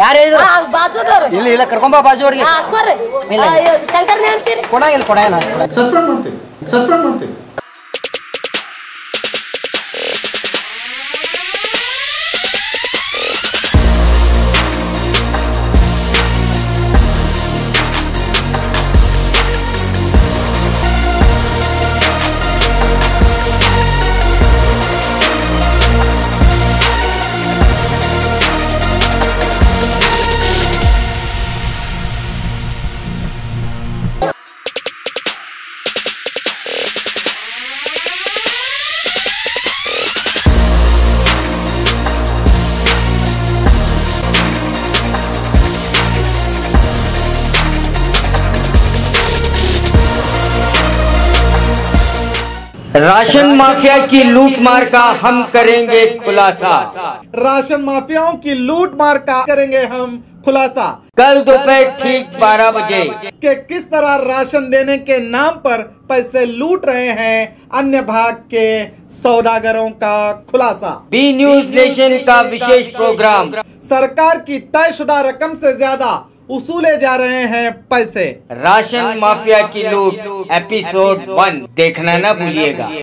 ಯಾರು ಹೇಳಿದ್ರು? ಬಾಜುದವ್ರು ಇಲ್ಲ ಇಲ್ಲ ಕರ್ಕೊಂಬ ಬಾಜುವರ್ಗೆ. ಹಾಕೋರಿ ಶಂಕರ್ ಹೇಳ್ತೀರಿ ಕೊಡಂಗಿಲ್ಲ. ಸಸ್ಪೆಂಡ್ ಮಾಡ್ತೀವಿ. राशन माफिया की लूट मार का हम करेंगे खुलासा। राशन माफियाओं की लूट मार का करेंगे हम खुलासा। कल दोपहर ठीक 12 बजे कि किस तरह राशन देने के नाम पर पैसे लूट रहे हैं अन्य भाग के सौदागरों का खुलासा। बी न्यूज नेशन का विशेष प्रोग्राम। सरकार की तयशुदा रकम से ज्यादा उसूले जा रहे हैं पैसे। राशन माफिया की लूट एपिसोड 1 देखना ना भूलिएगा।